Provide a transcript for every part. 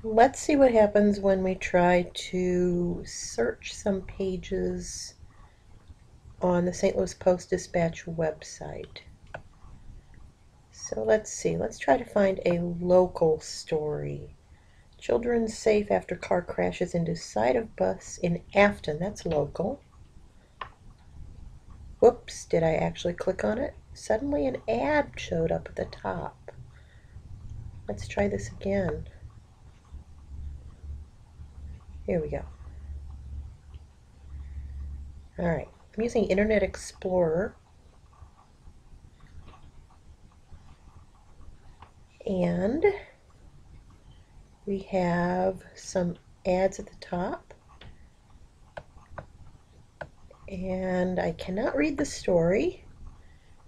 Let's see what happens when we try to search some pages on the St. Louis Post-Dispatch website. So let's see. Let's try to find a local story. Children safe after car crashes into side of bus in Afton. That's local. Whoops, did I actually click on it? Suddenly an ad showed up at the top. Let's try this again. Here we go. All right, I'm using Internet Explorer. And we have some ads at the top. And I cannot read the story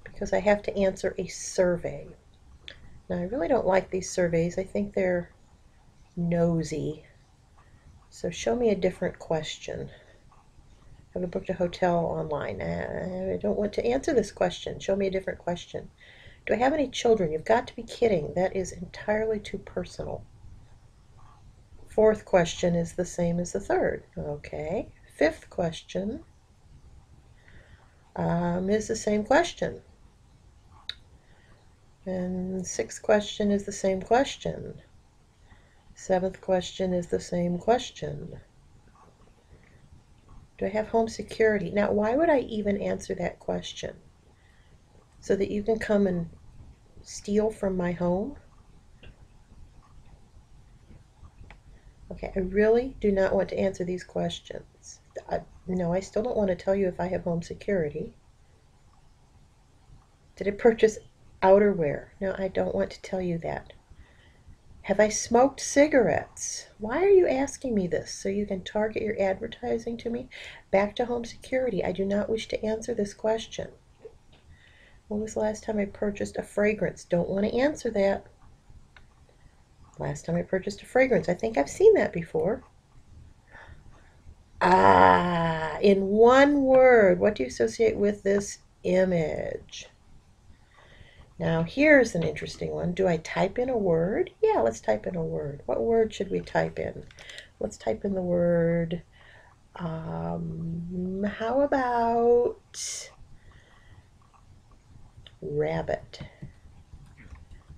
because I have to answer a survey. Now, I really don't like these surveys. I think they're nosy. So show me a different question. Have I booked a hotel online? I don't want to answer this question. Show me a different question. Do I have any children? You've got to be kidding. That is entirely too personal. Fourth question is the same as the third. Okay. Fifth question is the same question. And sixth question is the same question. Seventh question is the same question. Do I have home security? Now, why would I even answer that question? So that you can come and steal from my home? Okay, I really do not want to answer these questions. No, I still don't want to tell you if I have home security. Did I purchase outerwear? No, I don't want to tell you that. Have I smoked cigarettes? Why are you asking me this? So you can target your advertising to me? Back to home security. I do not wish to answer this question. When was the last time I purchased a fragrance? Don't want to answer that. Last time I purchased a fragrance. I think I've seen that before. Ah, in one word, what do you associate with this image? Now, here's an interesting one. Do I type in a word? Yeah, let's type in a word. What word should we type in? Let's type in the word, how about rabbit?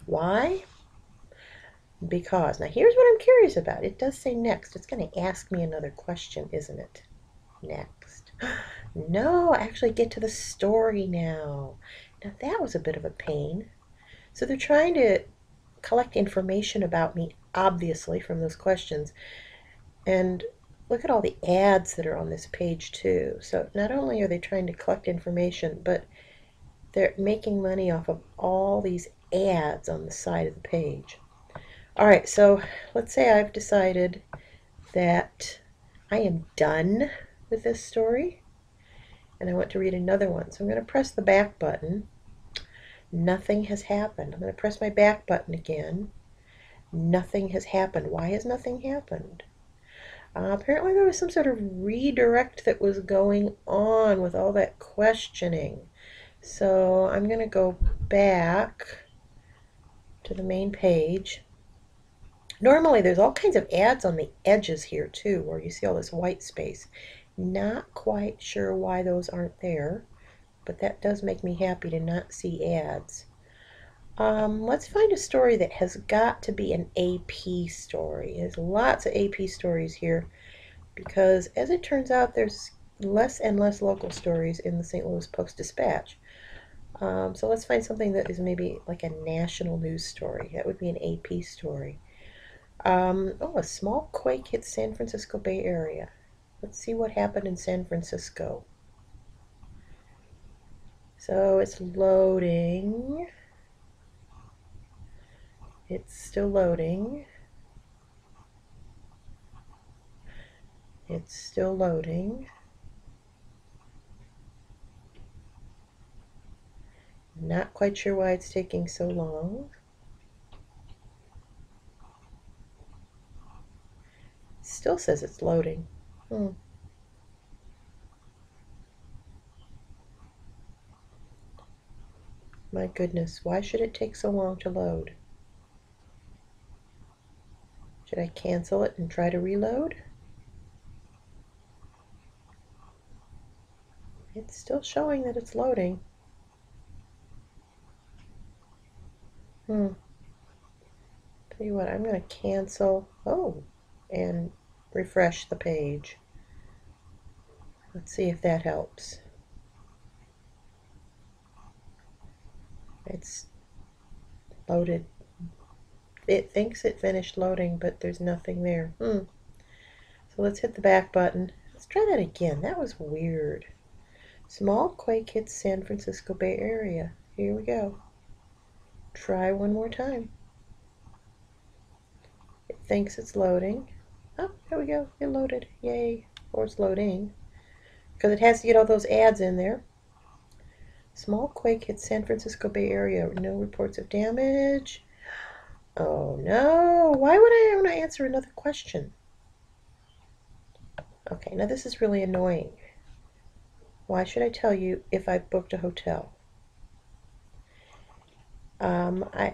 Why? Because, now here's what I'm curious about. It does say next. It's going to ask me another question, isn't it? Next. No, actually get to the story now. Now that was a bit of a pain. So they're trying to collect information about me, obviously, from those questions. And look at all the ads that are on this page, too. So not only are they trying to collect information, but they're making money off of all these ads on the side of the page. All right, so let's say I've decided that I am done with this story and I want to read another one. So I'm going to press the back button. Nothing has happened. I'm going to press my back button again. Nothing has happened. Why has nothing happened? Apparently there was some sort of redirect that was going on with all that questioning. So I'm going to go back to the main page. Normally there's all kinds of ads on the edges here too, where you see all this white space. Not quite sure why those aren't there, but that does make me happy to not see ads. Let's find a story that has got to be an AP story. There's lots of AP stories here because, as it turns out, there's less and less local stories in the St. Louis Post-Dispatch. So let's find something that is maybe like a national news story. That would be an AP story. Oh, a small quake hit San Francisco Bay Area. Let's see what happened in San Francisco. So it's loading. It's still loading. It's still loading. Not quite sure why it's taking so long. Still says it's loading. My goodness, why should it take so long to load? Should I cancel it and try to reload? It's still showing that it's loading. Tell you what, I'm going to cancel. Oh, and refresh the page. Let's see if that helps. It's loaded. It thinks it finished loading, but there's nothing there. So let's hit the back button. Let's try that again. That was weird. Small quake hits San Francisco Bay Area. Here we go. Try one more time. It thinks it's loading. Oh, there we go. It loaded. Yay. Or it's loading. Because it has to get all those ads in there. Small quake hits San Francisco Bay Area. No reports of damage. Oh no. Why would I want to answer another question? Okay, now this is really annoying. Why should I tell you if I've booked a hotel?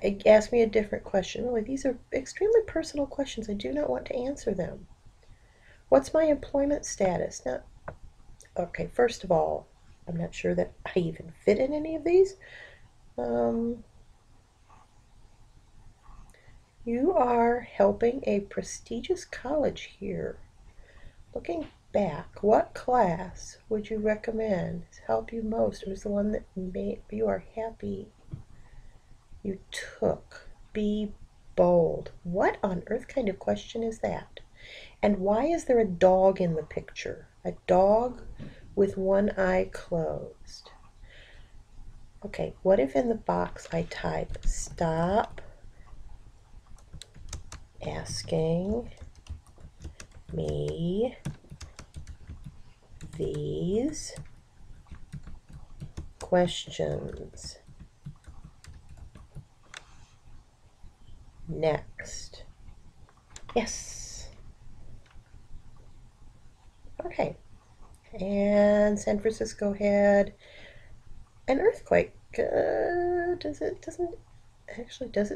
It asked me a different question. Really, these are extremely personal questions. I do not want to answer them. What's my employment status? Now, okay, first of all, I'm not sure that I even fit in any of these. You are helping a prestigious college here. Looking back, what class would you recommend help you most, or is the one that you are happy you took? Be bold. What on earth kind of question is that? And why is there a dog in the picture? A dog with one eye closed. Okay, what if in the box I type, stop asking me these questions. Next. Yes. Okay. And San Francisco had an earthquake. Does it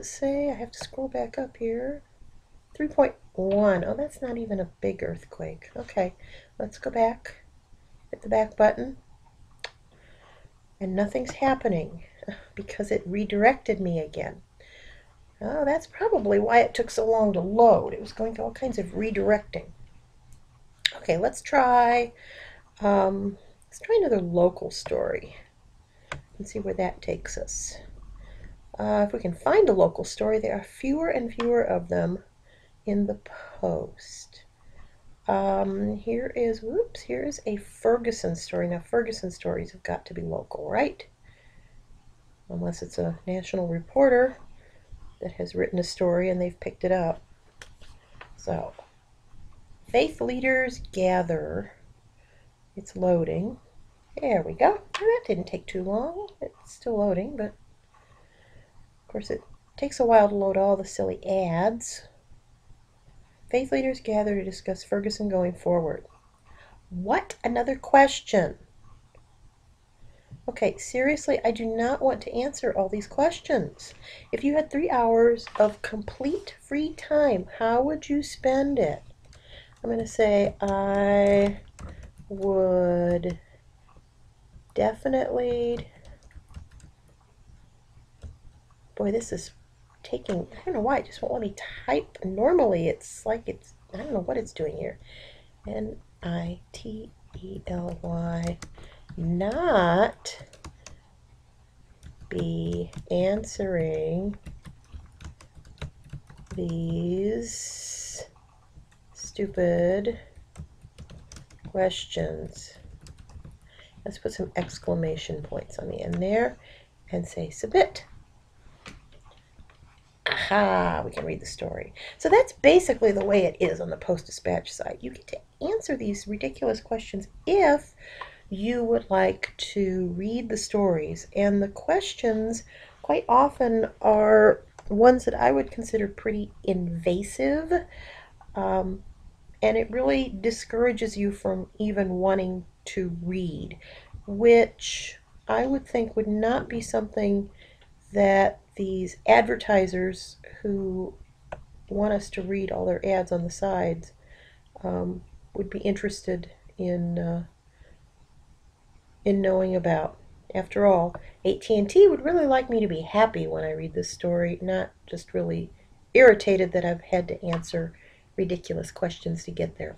say? I have to scroll back up here. 3.1. Oh, that's not even a big earthquake. Okay, let's go back. Hit the back button. And nothing's happening because it redirected me again. Oh, that's probably why it took so long to load. It was going through all kinds of redirecting. Okay, let's try another local story and see where that takes us. If we can find a local story, there are fewer and fewer of them in the post. Here is a Ferguson story. Now, Ferguson stories have got to be local, right? Unless it's a national reporter that has written a story and they've picked it up. So, faith leaders gather. It's loading. There we go. That didn't take too long. It's still loading, but of course it takes a while to load all the silly ads. Faith leaders gather to discuss Ferguson going forward. What? Another question? Okay, seriously, I do not want to answer all these questions. If you had 3 hours of complete free time, how would you spend it? I'm going to say I would definitely... Boy, this is taking... I don't know why, it just won't let me type. Normally, it's like it's... I don't know what it's doing here. Nitely. Not be answering these stupid questions. Let's put some exclamation points on the end there and say submit. Aha, we can read the story. So that's basically the way it is on the Post-Dispatch site. You get to answer these ridiculous questions if you would like to read the stories. And the questions quite often are ones that I would consider pretty invasive. And it really discourages you from even wanting to read, which I would think would not be something that these advertisers who want us to read all their ads on the sides would be interested in knowing about. After all, AT&T would really like me to be happy when I read this story, not just really irritated that I've had to answer ridiculous questions to get there.